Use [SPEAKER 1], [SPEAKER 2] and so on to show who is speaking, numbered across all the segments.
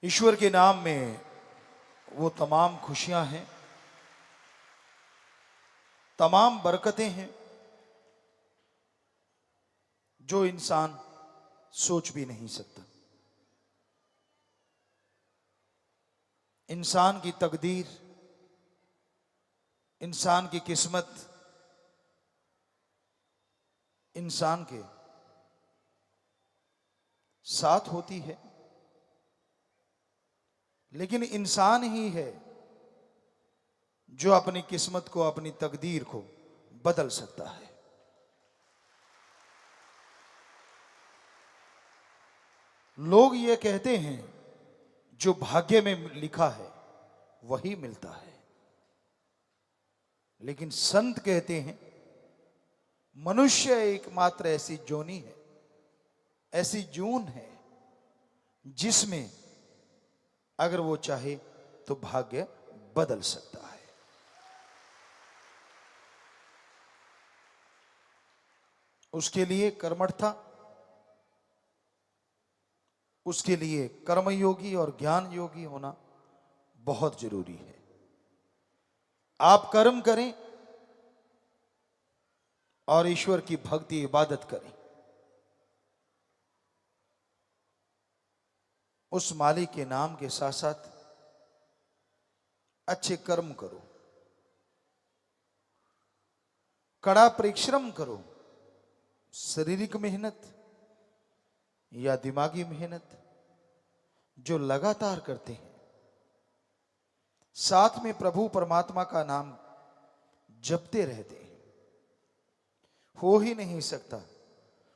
[SPEAKER 1] ईश्वर के नाम में वो तमाम खुशियां हैं, तमाम बरकतें हैं जो इंसान सोच भी नहीं सकता। इंसान की तकदीर, इंसान की किस्मत इंसान के साथ होती है, लेकिन इंसान ही है जो अपनी किस्मत को, अपनी तकदीर को बदल सकता है। लोग ये कहते हैं जो भाग्य में लिखा है वही मिलता है, लेकिन संत कहते हैं मनुष्य एकमात्र ऐसी जोनी है, ऐसी जून है जिसमें अगर वो चाहे तो भाग्य बदल सकता है। उसके लिए कर्मठता, उसके लिए कर्मयोगी और ज्ञान योगी होना बहुत जरूरी है। आप कर्म करें और ईश्वर की भक्ति इबादत करें, उस मालिक के नाम के साथ साथ अच्छे कर्म करो, कड़ा परिश्रम करो, शारीरिक मेहनत या दिमागी मेहनत जो लगातार करते हैं, साथ में प्रभु परमात्मा का नाम जपते रहते हैं, हो ही नहीं सकता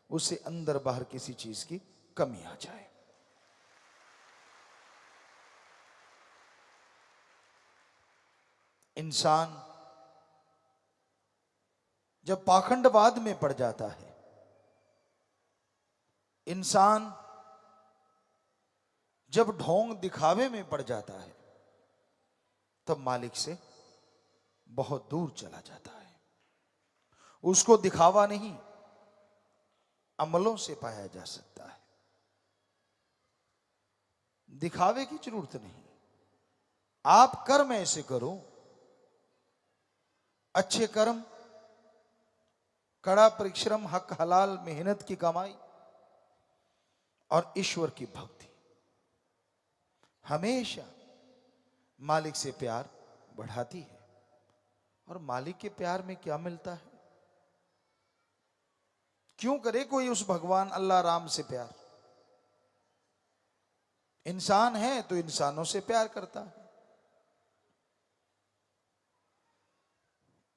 [SPEAKER 1] उसे अंदर बाहर किसी चीज की कमी आ जाए। इंसान जब पाखंडवाद में पड़ जाता है, इंसान जब ढोंग दिखावे में पड़ जाता है, तब मालिक से बहुत दूर चला जाता है। उसको दिखावा नहीं, अमलों से पाया जा सकता है। दिखावे की जरूरत नहीं, आप कर्म ऐसे करो, अच्छे कर्म, कड़ा परिश्रम, हक हलाल मेहनत की कमाई और ईश्वर की भक्ति हमेशा मालिक से प्यार बढ़ाती है। और मालिक के प्यार में क्या मिलता है? क्यों करे कोई उस भगवान अल्लाह राम से प्यार? इंसान है तो इंसानों से प्यार करता है।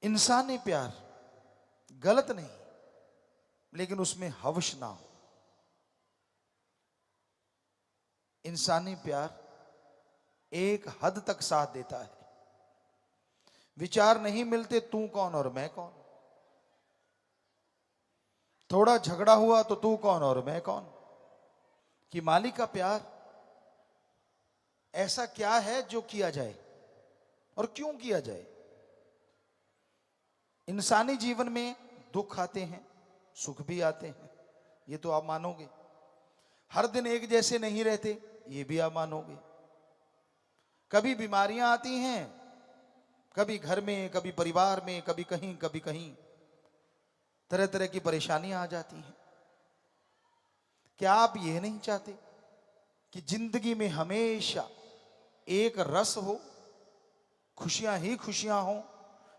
[SPEAKER 1] इंसानी प्यार गलत नहीं, लेकिन उसमें हवश ना हो। इंसानी प्यार एक हद तक साथ देता है। विचार नहीं मिलते तू कौन और मैं कौन, थोड़ा झगड़ा हुआ तो तू कौन और मैं कौन। कि मालिक का प्यार ऐसा क्या है जो किया जाए और क्यों किया जाए। इंसानी जीवन में दुख आते हैं, सुख भी आते हैं, ये तो आप मानोगे। हर दिन एक जैसे नहीं रहते, ये भी आप मानोगे। कभी बीमारियां आती हैं, कभी घर में, कभी परिवार में, कभी कहीं तरह तरह की परेशानियां आ जाती हैं। क्या आप ये नहीं चाहते कि जिंदगी में हमेशा एक रस हो, खुशियां ही खुशियां हो,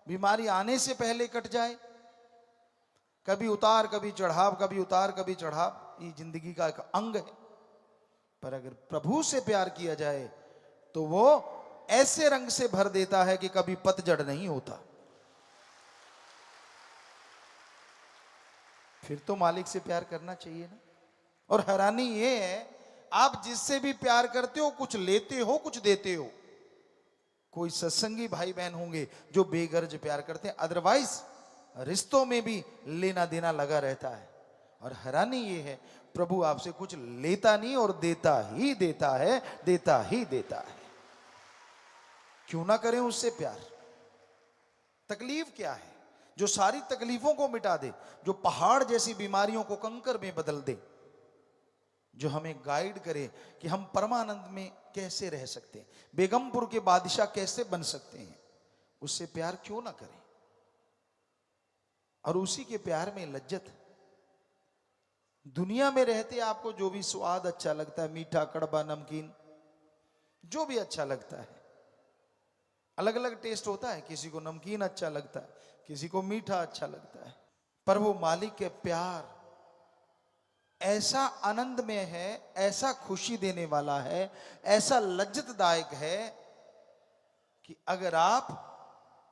[SPEAKER 1] बीमारी आने से पहले कट जाए? कभी उतार कभी चढ़ाव, कभी उतार कभी चढ़ाव, ये जिंदगी का एक अंग है। पर अगर प्रभु से प्यार किया जाए तो वो ऐसे रंग से भर देता है कि कभी पतझड़ नहीं होता। फिर तो मालिक से प्यार करना चाहिए ना। और हैरानी ये है, आप जिससे भी प्यार करते हो कुछ लेते हो, कुछ देते हो। कोई सत्संगी भाई बहन होंगे जो बेगर्ज प्यार करते हैं, अदरवाइज रिश्तों में भी लेना देना लगा रहता है। और हैरानी ये है, प्रभु आपसे कुछ लेता नहीं और देता ही देता है, देता ही देता है। क्यों ना करें उससे प्यार? तकलीफ क्या है जो सारी तकलीफों को मिटा दे, जो पहाड़ जैसी बीमारियों को कंकर में बदल दे, जो हमें गाइड करे कि हम परमानंद में कैसे रह सकते हैं, बेगमपुर के बादशाह कैसे बन सकते हैं, उससे प्यार क्यों ना करें। और उसी के प्यार में लज्जत। दुनिया में रहते आपको जो भी स्वाद अच्छा लगता है, मीठा, कड़वा, नमकीन, जो भी अच्छा लगता है, अलग अलग टेस्ट होता है, किसी को नमकीन अच्छा लगता है, किसी को मीठा अच्छा लगता है, पर वो मालिक के प्यार ऐसा आनंद में है, ऐसा खुशी देने वाला है, ऐसा लज्जतदायक है कि अगर आप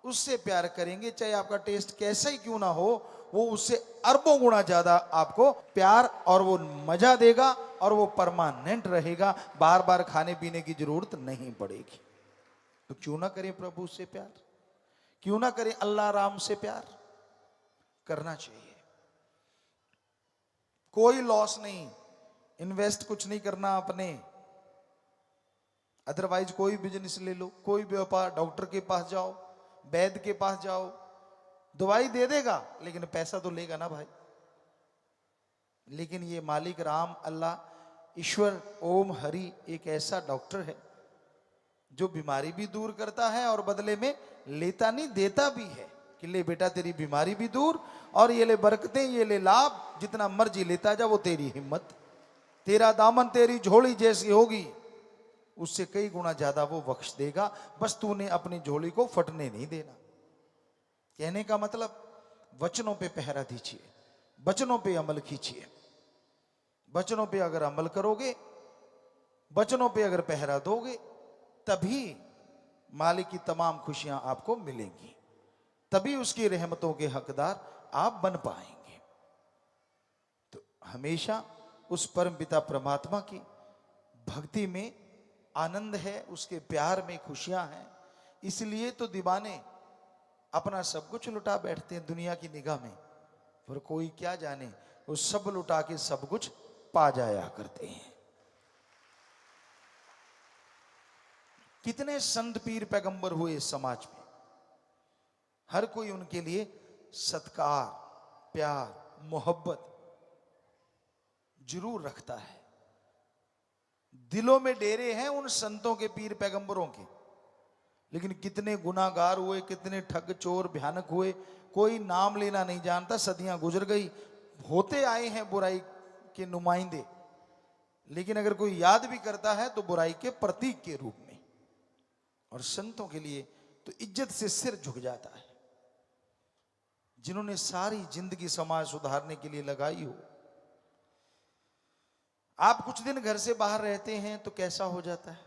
[SPEAKER 1] उससे प्यार करेंगे, चाहे आपका टेस्ट कैसा ही क्यों ना हो, वो उससे अरबों गुना ज्यादा आपको प्यार और वो मजा देगा, और वो परमानेंट रहेगा, बार बार खाने पीने की जरूरत नहीं पड़ेगी। तो क्यों ना करें प्रभु से प्यार, क्यों ना करें अल्लाह राम से प्यार, करना चाहिए। कोई लॉस नहीं, इन्वेस्ट कुछ नहीं करना अपने, अदरवाइज कोई बिजनेस ले लो, कोई व्यापार, डॉक्टर के पास जाओ, वैद्य के पास जाओ, दवाई दे देगा लेकिन पैसा तो लेगा ना भाई। लेकिन ये मालिक राम, अल्लाह, ईश्वर, ओम हरि एक ऐसा डॉक्टर है जो बीमारी भी दूर करता है और बदले में लेता नहीं, देता भी है कि ले बेटा तेरी बीमारी भी दूर, और ये ले बरकतें, ये ले लाभ, जितना मर्जी लेता जा, वो तेरी हिम्मत, तेरा दामन तेरी झोली जैसी होगी, उससे कई गुना ज्यादा वो बख्श देगा। बस तूने अपनी झोली को फटने नहीं देना। कहने का मतलब, वचनों पे पहरा दीजिए, वचनों पे अमल कीजिए। वचनों पे अगर अमल करोगे, वचनों पे अगर पहरा दोगे, तभी मालिक की तमाम खुशियां आपको मिलेंगी, तभी उसकी रहमतों के हकदार आप बन पाएंगे। तो हमेशा उस परमपिता परमात्मा की भक्ति में आनंद है, उसके प्यार में खुशियां हैं। इसलिए तो दीवाने अपना सब कुछ लुटा बैठते हैं दुनिया की निगाह में, पर कोई क्या जाने वो सब लुटा के सब कुछ पा जाया करते हैं। कितने संत पीर पैगंबर हुए इस समाज में, हर कोई उनके लिए सत्कार, प्यार, मोहब्बत जरूर रखता है। दिलों में डेरे हैं उन संतों के, पीर पैगंबरों के, लेकिन कितने गुनाहगार हुए, कितने ठग चोर भयानक हुए, कोई नाम लेना नहीं जानता। सदियां गुजर गई, होते आए हैं बुराई के नुमाइंदे, लेकिन अगर कोई याद भी करता है तो बुराई के प्रतीक के रूप में। और संतों के लिए तो इज्जत से सिर झुक जाता है, जिन्होंने सारी जिंदगी समाज सुधारने के लिए लगाई हो। आप कुछ दिन घर से बाहर रहते हैं तो कैसा हो जाता है,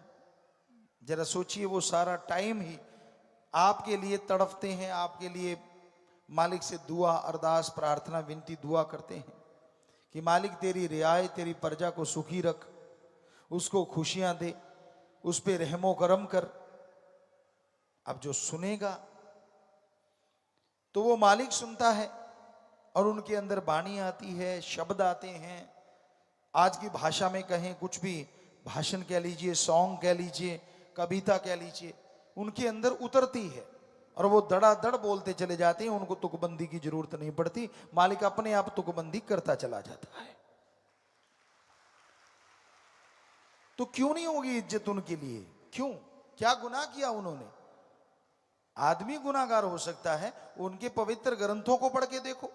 [SPEAKER 1] जरा सोचिए। वो सारा टाइम ही आपके लिए तड़पते हैं, आपके लिए मालिक से दुआ, अरदास, प्रार्थना, विनती, दुआ करते हैं कि मालिक तेरी रियायत, तेरी प्रजा को सुखी रख, उसको खुशियां दे, उस पे रहमो करम कर। अब जो सुनेगा तो वो मालिक सुनता है, और उनके अंदर वाणी आती है, शब्द आते हैं। आज की भाषा में कहें, कुछ भी भाषण कह लीजिए, सॉन्ग कह लीजिए, कविता कह लीजिए, उनके अंदर उतरती है और वो धड़ाधड़ बोलते चले जाते हैं। उनको तुकबंदी की जरूरत नहीं पड़ती, मालिक अपने आप तुकबंदी करता चला जाता है। तो क्यों नहीं होगी इज्जत उनके लिए? क्यों? क्या गुनाह किया उन्होंने? आदमी गुनाहगार हो सकता है, उनके पवित्र ग्रंथों को पढ़ के देखो,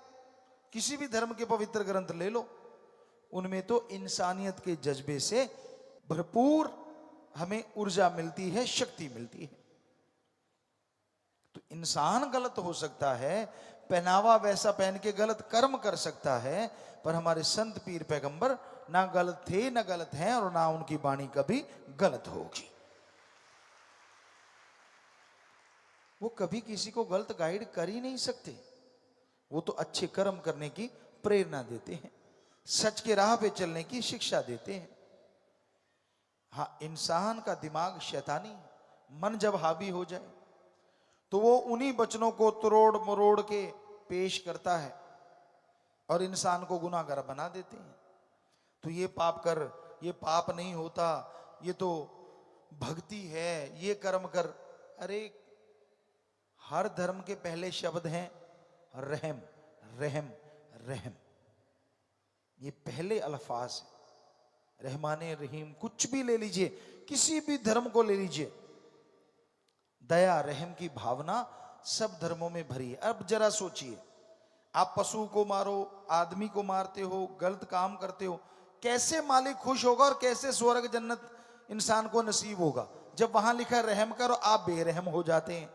[SPEAKER 1] किसी भी धर्म के पवित्र ग्रंथ ले लो, उनमें तो इंसानियत के जज्बे से भरपूर हमें ऊर्जा मिलती है, शक्ति मिलती है। तो इंसान गलत हो सकता है, पहनावा वैसा पहन के गलत कर्म कर सकता है, पर हमारे संत पीर पैगंबर ना गलत थे, ना गलत हैं, और ना उनकी वाणी कभी गलत होगी। वो कभी किसी को गलत गाइड कर ही नहीं सकते। वो तो अच्छे कर्म करने की प्रेरणा देते हैं, सच के राह पे चलने की शिक्षा देते हैं। हाँ, इंसान का दिमाग शैतानी, मन जब हावी हो जाए तो वो उन्हीं वचनों को तोड़ मरोड़ के पेश करता है और इंसान को गुनाहगार बना देते हैं। तो ये पाप कर, ये पाप नहीं होता, ये तो भक्ति है, ये कर्म कर। अरे, हर धर्म के पहले शब्द हैं रहम, रहम, रहम। ये पहले अल्फाज है। रहमाने रहीम, कुछ भी ले लीजिए, किसी भी धर्म को ले लीजिए, दया रहम की भावना सब धर्मों में भरी है। अब जरा सोचिए, आप पशु को मारो, आदमी को मारते हो, गलत काम करते हो, कैसे मालिक खुश होगा और कैसे स्वर्ग जन्नत इंसान को नसीब होगा जब वहां लिखा है रहम करो, आप बेरहम हो जाते हैं।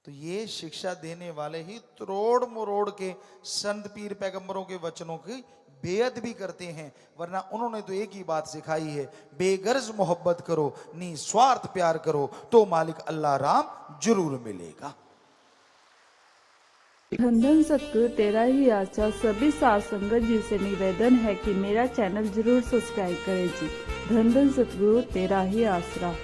[SPEAKER 1] तो ये शिक्षा देने वाले ही तोड़ मरोड़ के संत पीर पैगंबरों के वचनों की बेअदबी करते हैं, वरना उन्होंने तो एक ही बात सिखाई है, बेगर्ज मोहब्बत करो, निस्वार्थ प्यार करो, तो मालिक अल्लाह राम जरूर मिलेगा।
[SPEAKER 2] धन धन सतगुरु तेरा ही आशा। सभी साध संगत जी से निवेदन है कि मेरा चैनल जरूर सब्सक्राइब करें जी। धन धन सतगुरु तेरा ही आसरा।